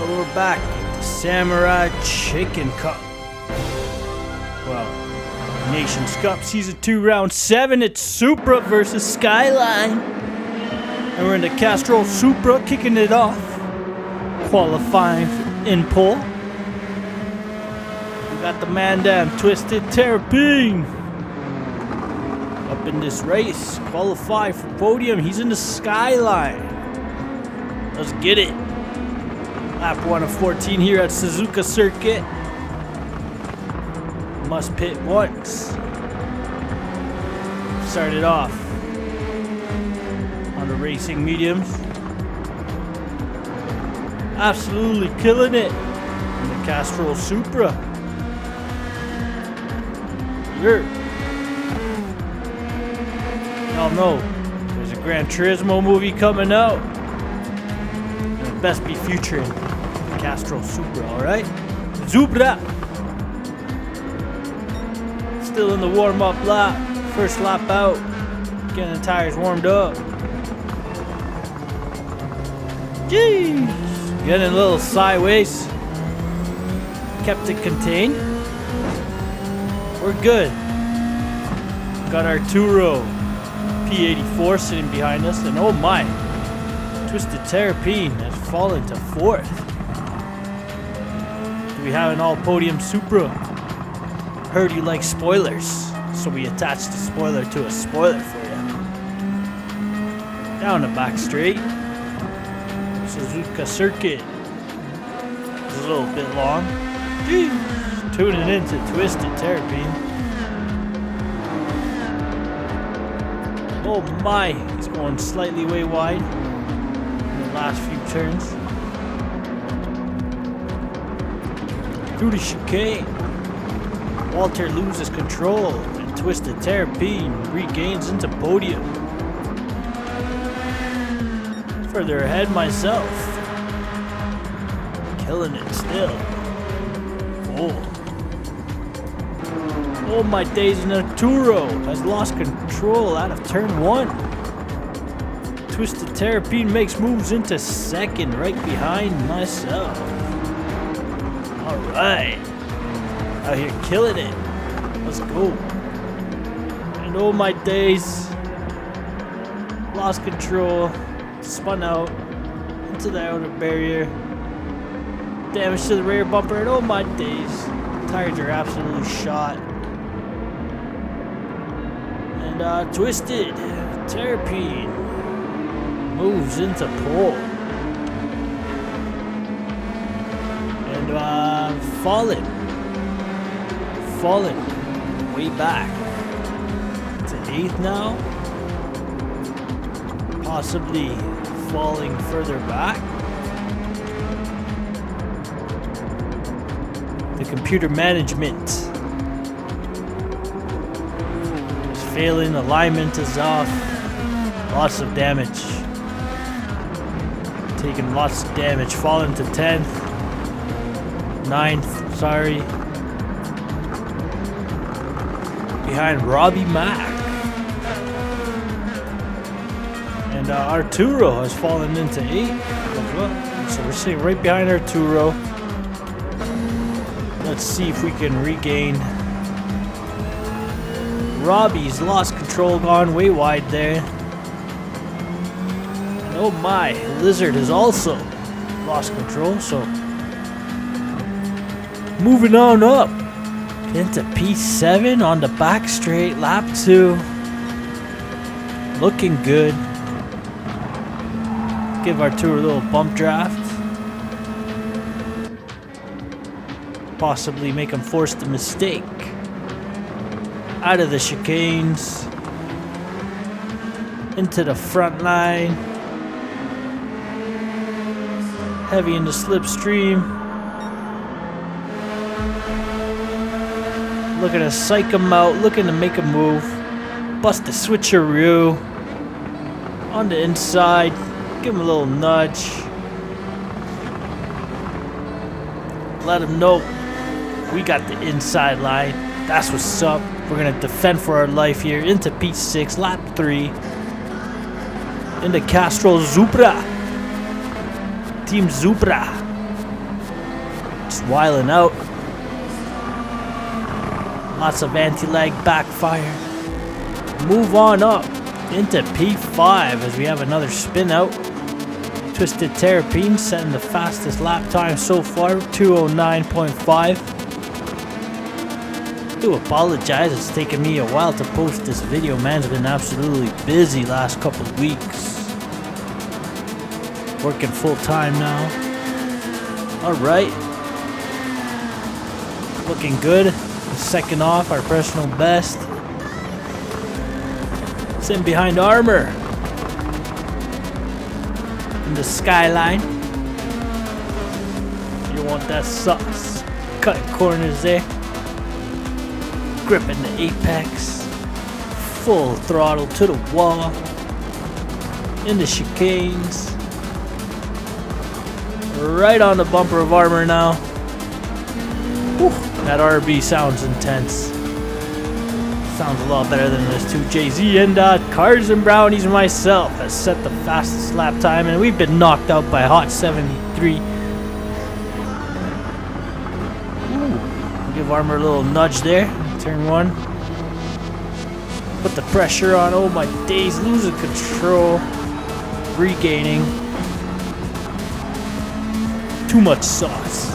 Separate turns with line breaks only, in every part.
Well, we're back with the Samurai Chicken Cup. Well, Nations Cup Season 2 Round 7. It's Supra versus Skyline. And we're in the Castrol Supra, kicking it off. Qualifying in pole. We got the man down, Twisted Terrapin. Up in this race, qualified for podium. He's in the Skyline. Let's get it. Lap 1 of 14 here at Suzuka Circuit. Must pit once. Started off on the racing mediums. Absolutely killing it in the Castrol Supra. Y'all know there's a Gran Turismo movie coming out. It best be featuring the Castrol Supra, alright? Supra! Still in the warm-up lap. First lap out. Getting the tires warmed up. Jeez! Getting a little sideways. Kept it contained. We're good. Got our two-row P84 sitting behind us. And oh my! Twisted Terrapin has fallen to 4th. Do we have an all-podium Supra? Heard you like spoilers, so we attached a spoiler to a spoiler for you. Down the back straight. Suzuka Circuit. It's a little bit long. Jeez. Tuning into Twisted Terrapin. Oh my, he's going slightly way wide in the last few turns. Through the chicane. Walter loses control and Twisted Terrapin regains into podium. Further ahead myself. Killing it still. Oh my days, Naturo has lost control out of turn 1. Twisted Terrapin makes moves into 2nd right behind myself. Alright. Out here killing it. Let's go. And oh my days. Lost control. Spun out into the outer barrier. Damage to the rear bumper. And oh my days. Tires are absolutely shot. And Twisted Terrapin moves into pole. And falling way back to 8th now, possibly falling further back. The computer management is failing, alignment is off, lots of damage, taking lots of damage, falling to 10th, 9th, sorry. Behind Robbie Mack. And Arturo has fallen into 8th. So we're sitting right behind Arturo. Let's see if we can regain. Robbie's lost control, gone way wide there. And oh my, Lizard has also lost control, so moving on up into P7 on the back straight, lap 2. Looking good. Give Arturo a little bump draft. Possibly make him force the mistake. Out of the chicanes. Into the front line. Heavy in the slipstream. Looking to psych him out, looking to make a move. Bust the switcheroo. On the inside. Give him a little nudge. Let him know we got the inside line. That's what's up. We're going to defend for our life here. Into P6, lap 3. In the Castrol Supra. Team Supra. Just wiling out. Lots of anti-lag backfire. Move on up into P5 as we have another spin out. Twisted Terrapin setting the fastest lap time so far, 2:09.5. Do apologize, it's taken me a while to post this video. Man's been absolutely busy last couple of weeks. Working full time now. Alright. Looking good. Second off, our personal best. Sitting behind Armor. In the Skyline. You want that sauce. Cutting corners there. Gripping the apex. Full throttle to the wall. In the chicanes. Right on the bumper of Armor now. Whew, that RB sounds intense. Sounds a lot better than this 2JZ and Cars and Brownies myself has set the fastest lap time, and we've been knocked out by Hot 73. Ooh, give Armor a little nudge there. Turn 1. Put the pressure on. Oh my days, losing control. Regaining. Too much sauce.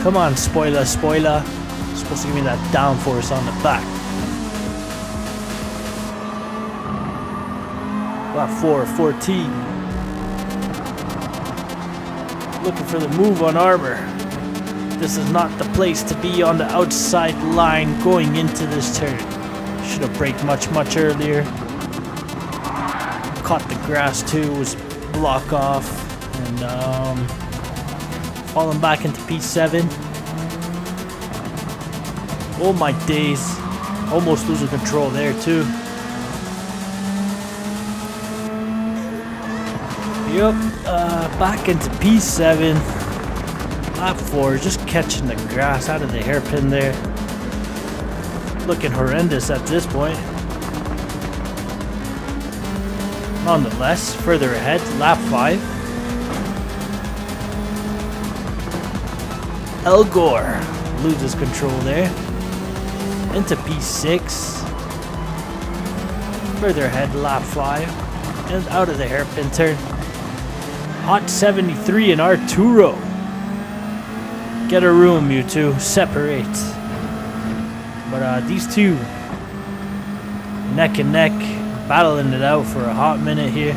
Come on, spoiler. Supposed to give me that downforce on the back. Lap 4:14. Looking for the move on Armor. This is not the place to be on the outside line going into this turn. Should have braked much earlier. Caught the grass too, was block off, and falling back into P7. Oh my days. Almost losing control there too. Yep, back into P7. Lap 4, just catching the grass out of the hairpin there. Looking horrendous at this point. Nonetheless, further ahead, lap 5. El Gore loses control there. Into P6. Further ahead, lap 5. And out of the hairpin turn. Hot 73 and Arturo. Get a room, you two. Separate. But these two neck and neck, battling it out for a hot minute here.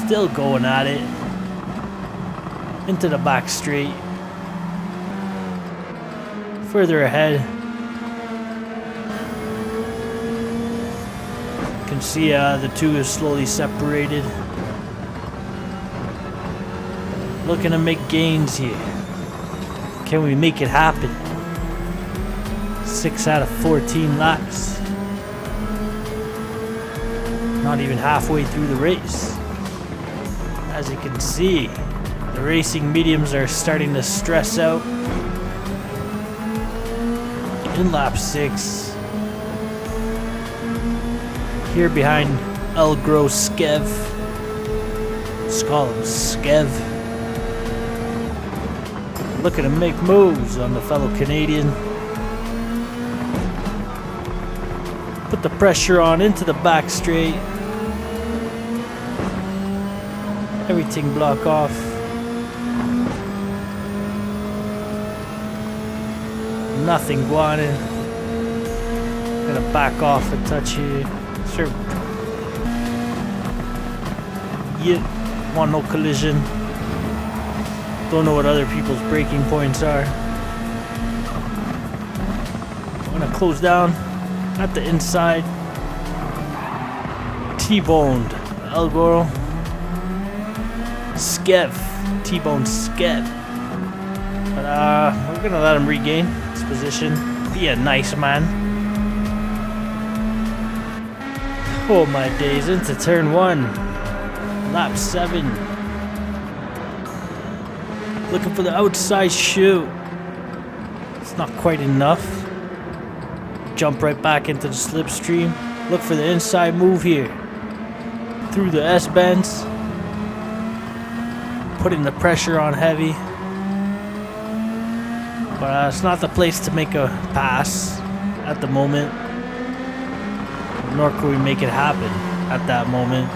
Still going at it. Into the back straight. Further ahead. You can see the two is slowly separated. Looking to make gains here. Can we make it happen? 6 out of 14 laps. Not even halfway through the race. As you can see, the racing mediums are starting to stress out. In lap 6. Here behind El Gros Skev. Let's call him Skev. Looking to make moves on the fellow Canadian. Put the pressure on into the back straight. Everything block off. Nothing guanin. Gonna back off a touch here. Sure. Yeah, want no collision. Don't know what other people's braking points are. I'm gonna close down at the inside. T-boned El Goro. Skev. T-boned Skev. But we're gonna let him regain his position. Be a nice man. Oh my days, into turn 1. Lap 7. Looking for the outside shoe. It's not quite enough. Jump right back into the slipstream. Look for the inside move here. Through the S-bends. putting the pressure on heavy. But it's not the place to make a pass at the moment. Nor can we make it happen at that moment.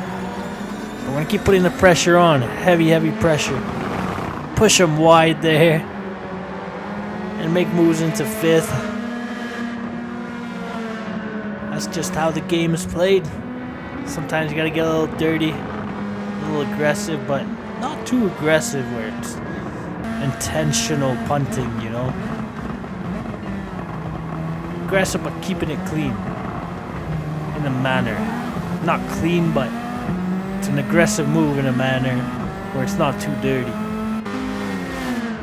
We're going to keep putting the pressure on. Heavy, heavy pressure. Push them wide there. And make moves into 5th. That's just how the game is played. Sometimes you got to get a little dirty. A little aggressive, but not too aggressive where it's intentional punting, you know. Aggressive, but keeping it clean. In a manner. Not clean, but it's an aggressive move in a manner where it's not too dirty.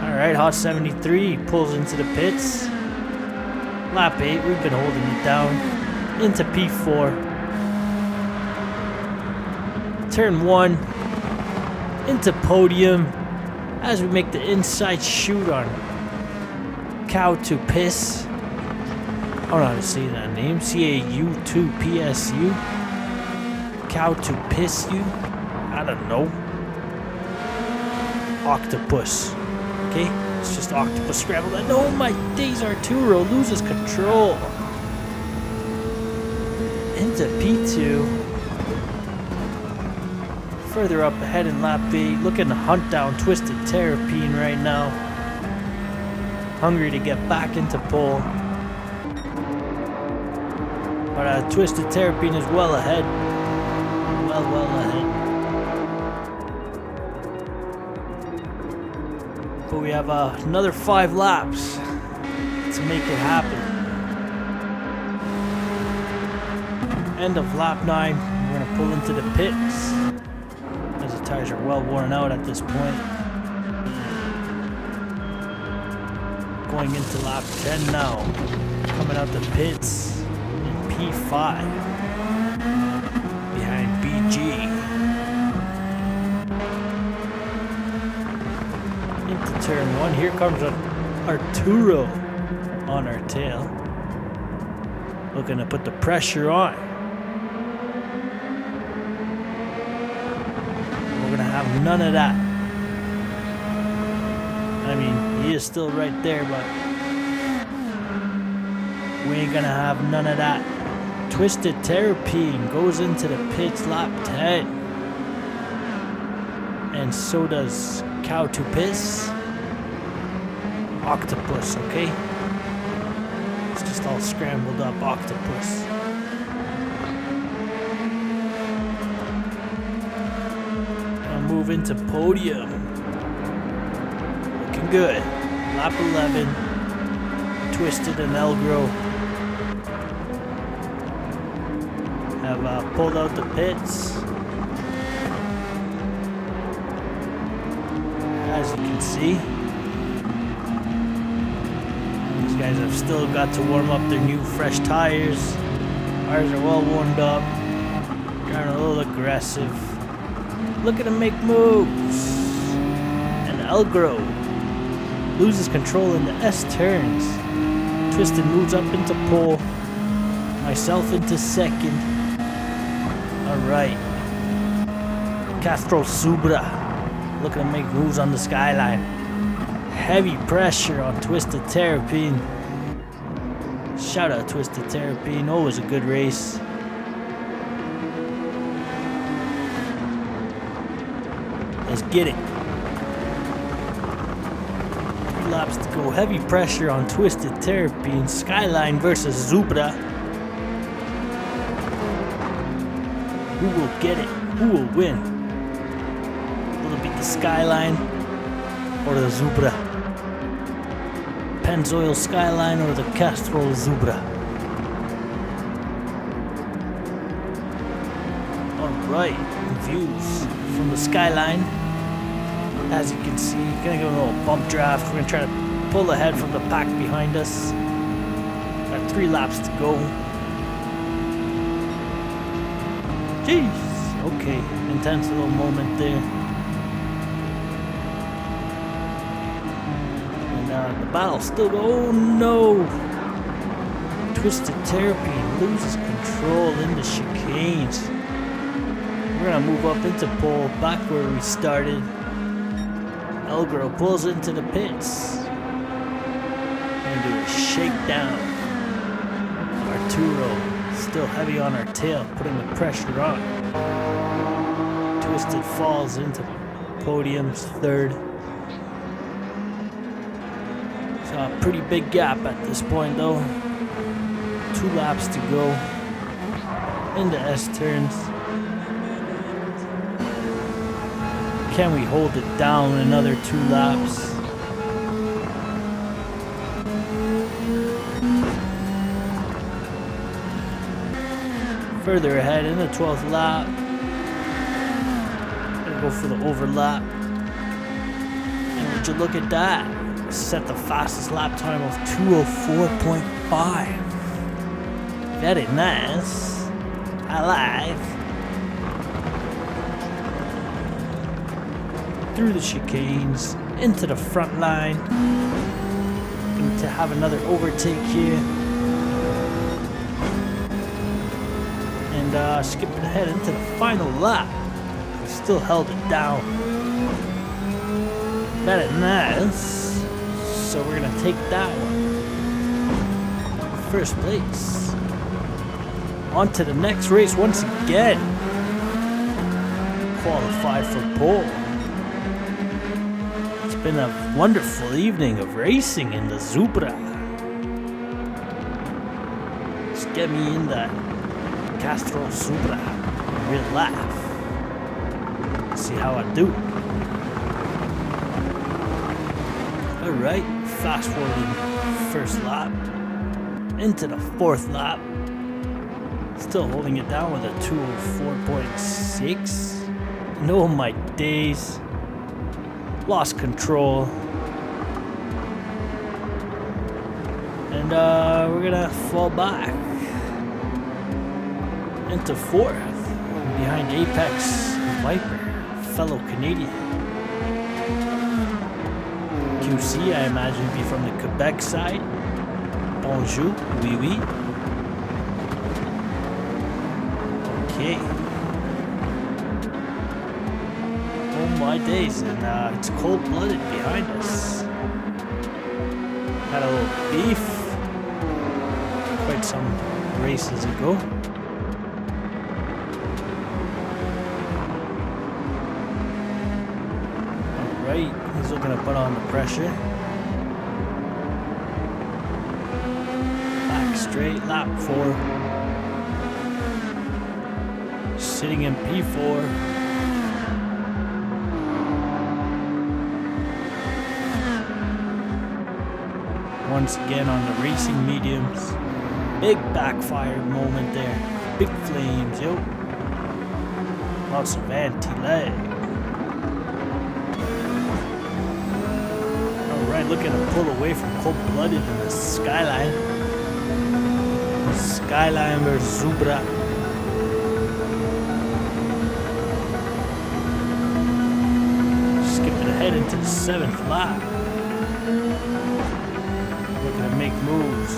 Alright, Hot 73 pulls into the pits. Lap 8, we've been holding it down. Into P4. Turn 1. Into podium. As we make the inside shoot on Cow to Piss. I don't know how to say that name. CAU2PSU. Cow to Piss you. I don't know. Octopus. Okay? It's just octopus scrambled. And oh my days, Arturo loses control. Into P2. Further up ahead in lap 8. Looking to hunt down Twisted Terrapine right now. Hungry to get back into pole. But Twisted Terrapine is well ahead. Well ahead. But we have another 5 laps to make it happen. End of lap 9. We're going to pull into the pits. As the tires are well worn out at this point. Going into lap 10 now. Coming out the pits. P5 behind BG. Into turn 1. Here comes Arturo on our tail. Looking to put the pressure on. We're going to have none of that. I mean, he is still right there, but we ain't going to have none of that. Twisted Terrapine goes into the pits lap 10. And so does Cow to Piss. Octopus, okay? It's just all scrambled up octopus. I'll move into podium. Looking good. Lap 11. Twisted and Elgro have pulled out the pits. As you can see, these guys have still got to warm up their new fresh tires. Ours are well warmed up. They're a little aggressive. Looking to make moves. And Elgro loses control in the S turns. Twisted moves up into pole. Myself into second. Alright. Castrol Supra. Looking to make moves on the Skyline. Heavy pressure on Twisted Terrapine. Shout out Twisted Terrapine. Always a good race. Let's get it. 3 laps to go. Heavy pressure on Twisted Terrapine. Skyline versus Supra. Who will get it? Who will win? Will it be the Skyline or the Supra? Pennzoil Skyline or the Castrol Supra? Alright, views from the Skyline. As you can see, gonna give a little bump draft. We're gonna try to pull ahead from the pack behind us. Got 3 laps to go. Jeez. Okay, intense little moment there. And the battle still go. Oh no! Twisted Terrapine loses control in the chicanes. We're gonna move up into pole, back where we started. Elgro pulls into the pits. Gonna do a shakedown. Arturo still heavy on our tail, putting the pressure on. Twisted falls into podium's third. So a pretty big gap at this point though. 2 laps to go in the S turns. Can we hold it down another 2 laps? Further ahead in the 12th lap. Gonna go for the overlap. And would you look at that? Set the fastest lap time of 2:04.5. Very nice. I like. Through the chicanes, into the front line. Going to have another overtake here. And skipping ahead into the final lap. We still held it down. Very nice. So we're going to take that one. First place. On to the next race once again. Qualified for pole. It's been a wonderful evening of racing in the Supra. Just get me in that Castrol Supra. Real laugh. See how I do. Alright, fast forwarding first lap. Into the 4th lap. Still holding it down with a 2:04.6. No, my days. Lost control. And we're gonna fall back into 4th. Behind Apex Viper, fellow Canadian. QC, I imagine, be from the Quebec side. Bonjour, oui oui. Okay. Oh my days, and it's cold-blooded behind us. Had a little beef quite some races ago. Alright, he's looking to put on the pressure. Back straight, lap 4. Sitting in P4. Once again on the racing mediums. Big backfire moment there. Big flames, yo. Lots of anti-lag. Alright, looking to pull away from cold-blooded in the Skyline. Skyline versus Supra. Head into the 7th lap. Looking to make moves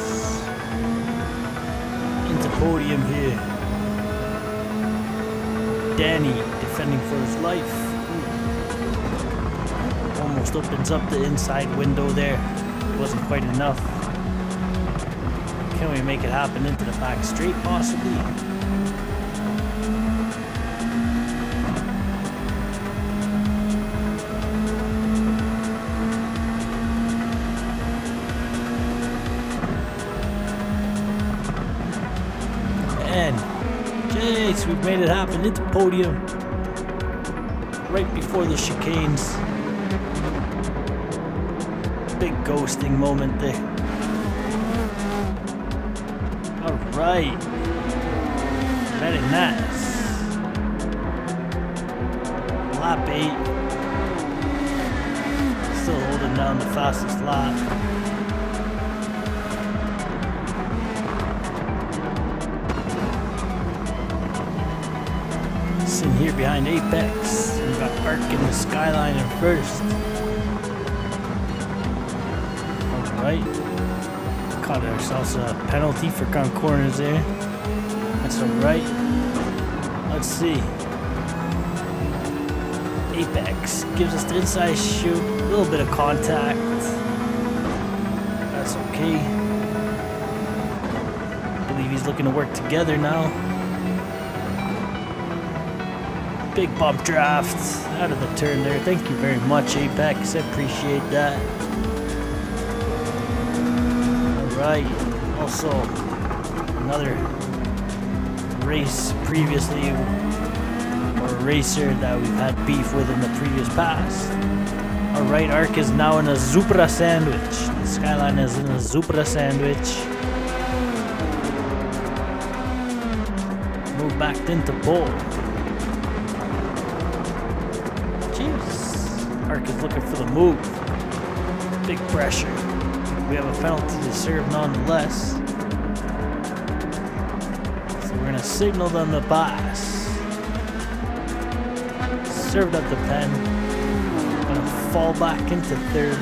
into podium here. Danny defending for his life. Almost opens up the inside window there. Wasn't quite enough. Can we make it happen into the back straight possibly? Jeez, we've made it happen into podium. Right before the chicanes. Big ghosting moment there. Alright. Very nice. Lap 8. Still holding down the fastest lap. In here behind Apex. We've got Arc in the Skyline in first. Alright. Caught ourselves a penalty for gun corners there. That's alright. Let's see. Apex gives us the inside shoot, a little bit of contact. That's okay. I believe he's looking to work together now. Big bump draft out of the turn there. Thank you very much, Apex. I appreciate that. Alright. Also, another race previously, or a racer that we've had beef with in the previous past. Alright, Arc is now in a Supra sandwich. The Skyline is in a Supra sandwich. Move back into pole. Jeez. Arc is looking for the move. Big pressure. We have a penalty to serve nonetheless. So we're going to signal them to pass. Served up the pen. Gonna fall back into third.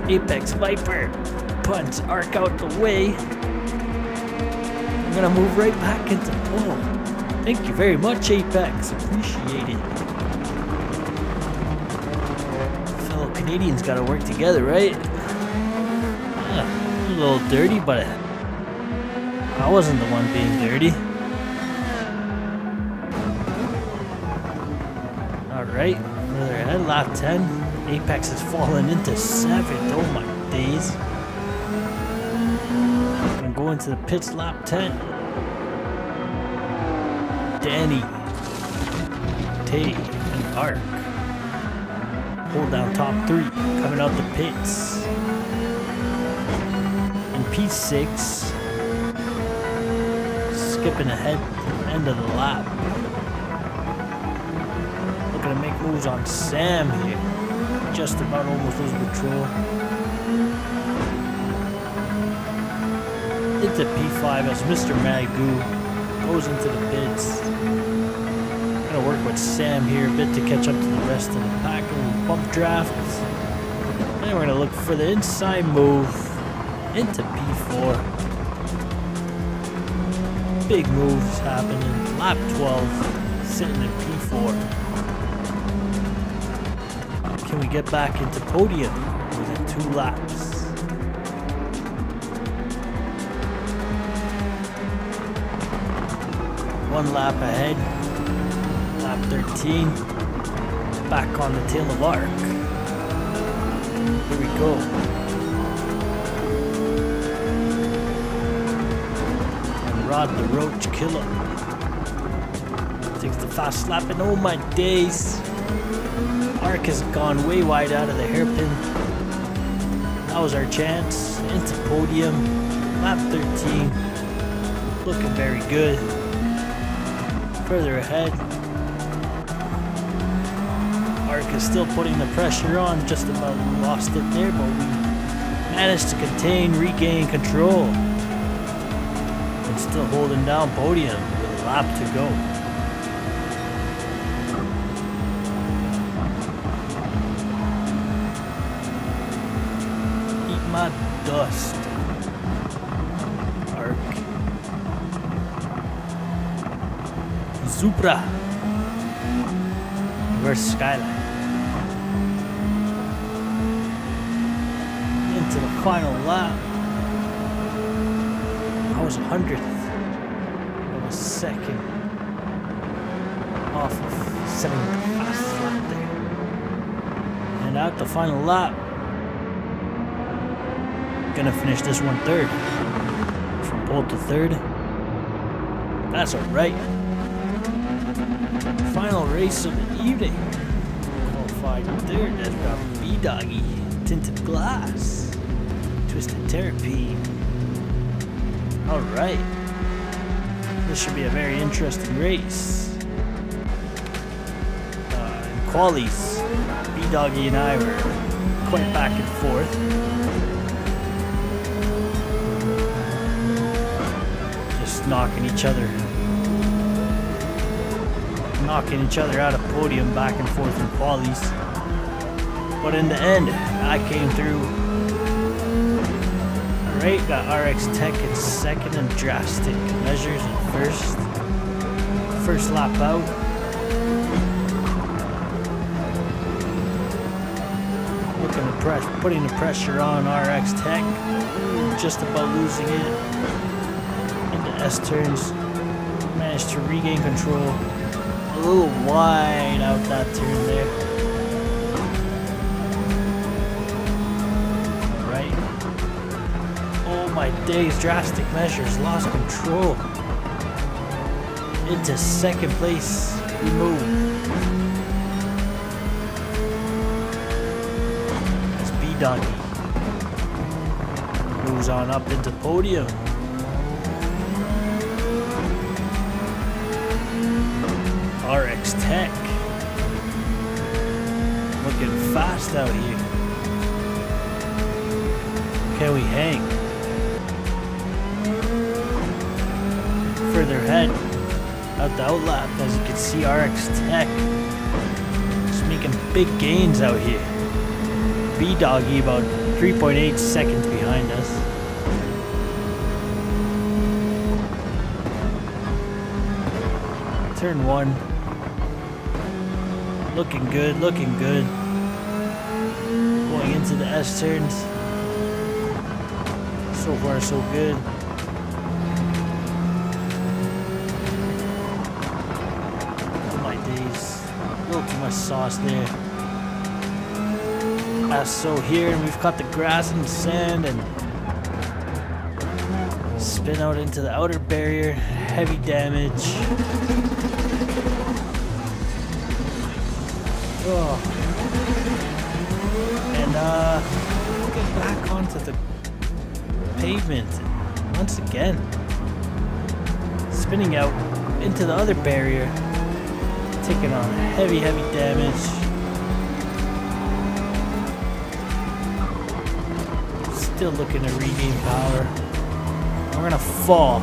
Apex Viper punts Arc out the way. I'm gonna move right back into pole. Thank you very much, Apex. Appreciate it. Fellow Canadians gotta work together, right? A little dirty, but I wasn't the one being dirty. Alright, further ahead, lap 10. Apex has fallen into 7th. Oh my days. Gonna go into the pits, lap 10. Danny, Tay, and Arc. Hold down top 3, coming out the pits. In P6, skipping ahead to the end of the lap. Looking to make moves on Sam here. Just about almost lose control. Into P5 as Mr. Magoo goes into the pits. Gonna work with Sam here a bit to catch up to the rest of the pack. A little bump draft. Then we're gonna look for the inside move into P4. Big moves happening. Lap 12, sitting in P4. Can we get back into podium within 2 laps? One lap ahead. Lap 13. Back on the tail of Arc. Here we go. And Rod the Roach Killer takes the fast lap, and oh my days. Arc has gone way wide out of the hairpin. That was our chance. Into podium. Lap 13. Looking very good. Further ahead. Arc is still putting the pressure on. Just about lost it there, but we managed to contain, regain control. And still holding down podium with a lap to go. My dust. Arc. Supra versus Skyline. Into the final lap. I was 100th of a second off of setting the fast lap there. And out the final lap. Gonna finish this one third. From pole to third. That's alright. Final race of the evening. Qualified third. That's got B-Doggy. Tinted Glass. Twisted Terrapin. Alright. This should be a very interesting race. In qualies, B-Doggy and I were quite back and forth. Knocking each other out of podium back and forth in qualies. But in the end, I came through. Alright, got RX Tech in second and Drastic Measures in first. First lap out. putting the pressure on RX Tech. Just about losing it. Into S turns. Managed to regain control. A little wide out that turn there. Alright. Oh my days, drastic measures. Lost control. Into second place. We move. That's B-Doggy. Moves on up into podium. RX Tech. Looking fast out here. Can we hang? Further ahead. Out the outlap, as you can see, RX Tech is making big gains out here. B-Doggy about 3.8 seconds behind us. Turn 1. Looking good, looking good. Going into the S turns. So far, so good. A little too much sauce there. So here, and we've got the grass and sand, and spin out into the outer barrier. Heavy damage. Oh. And get back onto the pavement once again. Spinning out into the other barrier. Taking on heavy damage. Still looking to regain power. We're gonna fall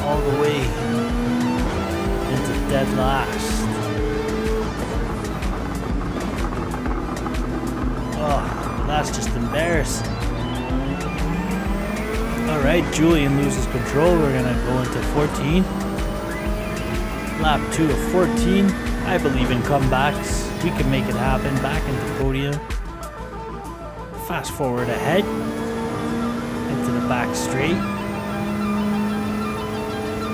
all the way into dead last. Oh, that's just embarrassing. Alright, Julian loses control. We're gonna go into 14. Lap 2 of 14. I believe in comebacks. We can make it happen. Back into podium. Fast forward ahead. Into the back straight.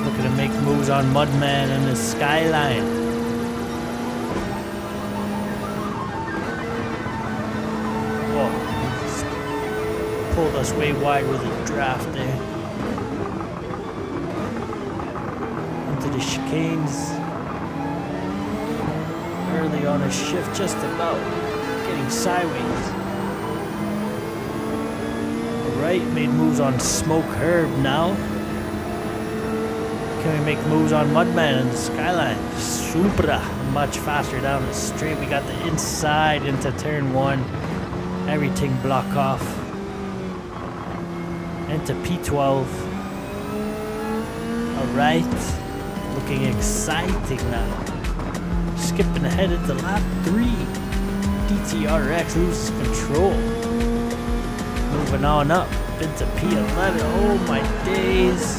Looking to make moves on Mudman and the Skyline. Whoa. Pulled us way wide with a draft there. The chicanes early on a shift, just about getting sideways. Alright, made moves on Smoke Herb now. Can we make moves on Mudman and the Skyline? Supra, much faster down the straight. We got the inside into turn 1. Everything block off. Into P12. Alright. Looking exciting now. Skipping ahead into lap 3. DTRX loses control. Moving on up into P11. Oh my days.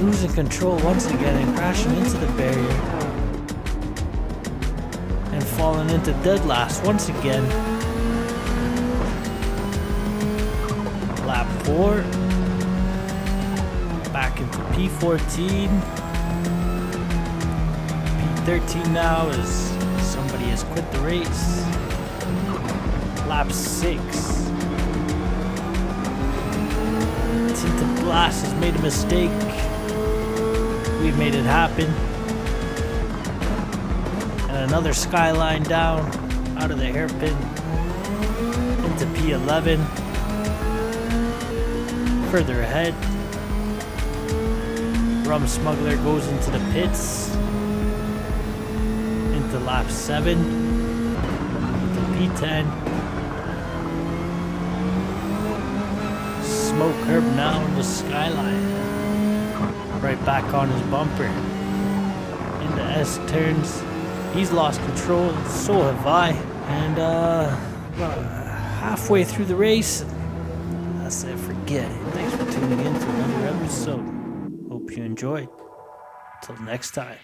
Losing control once again and crashing into the barrier. And falling into dead last once again. Lap 4. Back into P14. P13 now as somebody has quit the race. Lap 6. Tinted Glass has made a mistake. We've made it happen. And another Skyline down out of the hairpin into P11. Further ahead. Rum Smuggler goes into the pits. Into lap 7. Into P10. Smoke Herb now in the Skyline. Right back on his bumper. Into S turns. He's lost control, so have I. And halfway through the race, that's it, forget it. Thanks for tuning in to another episode. Hope you enjoyed. Till next time.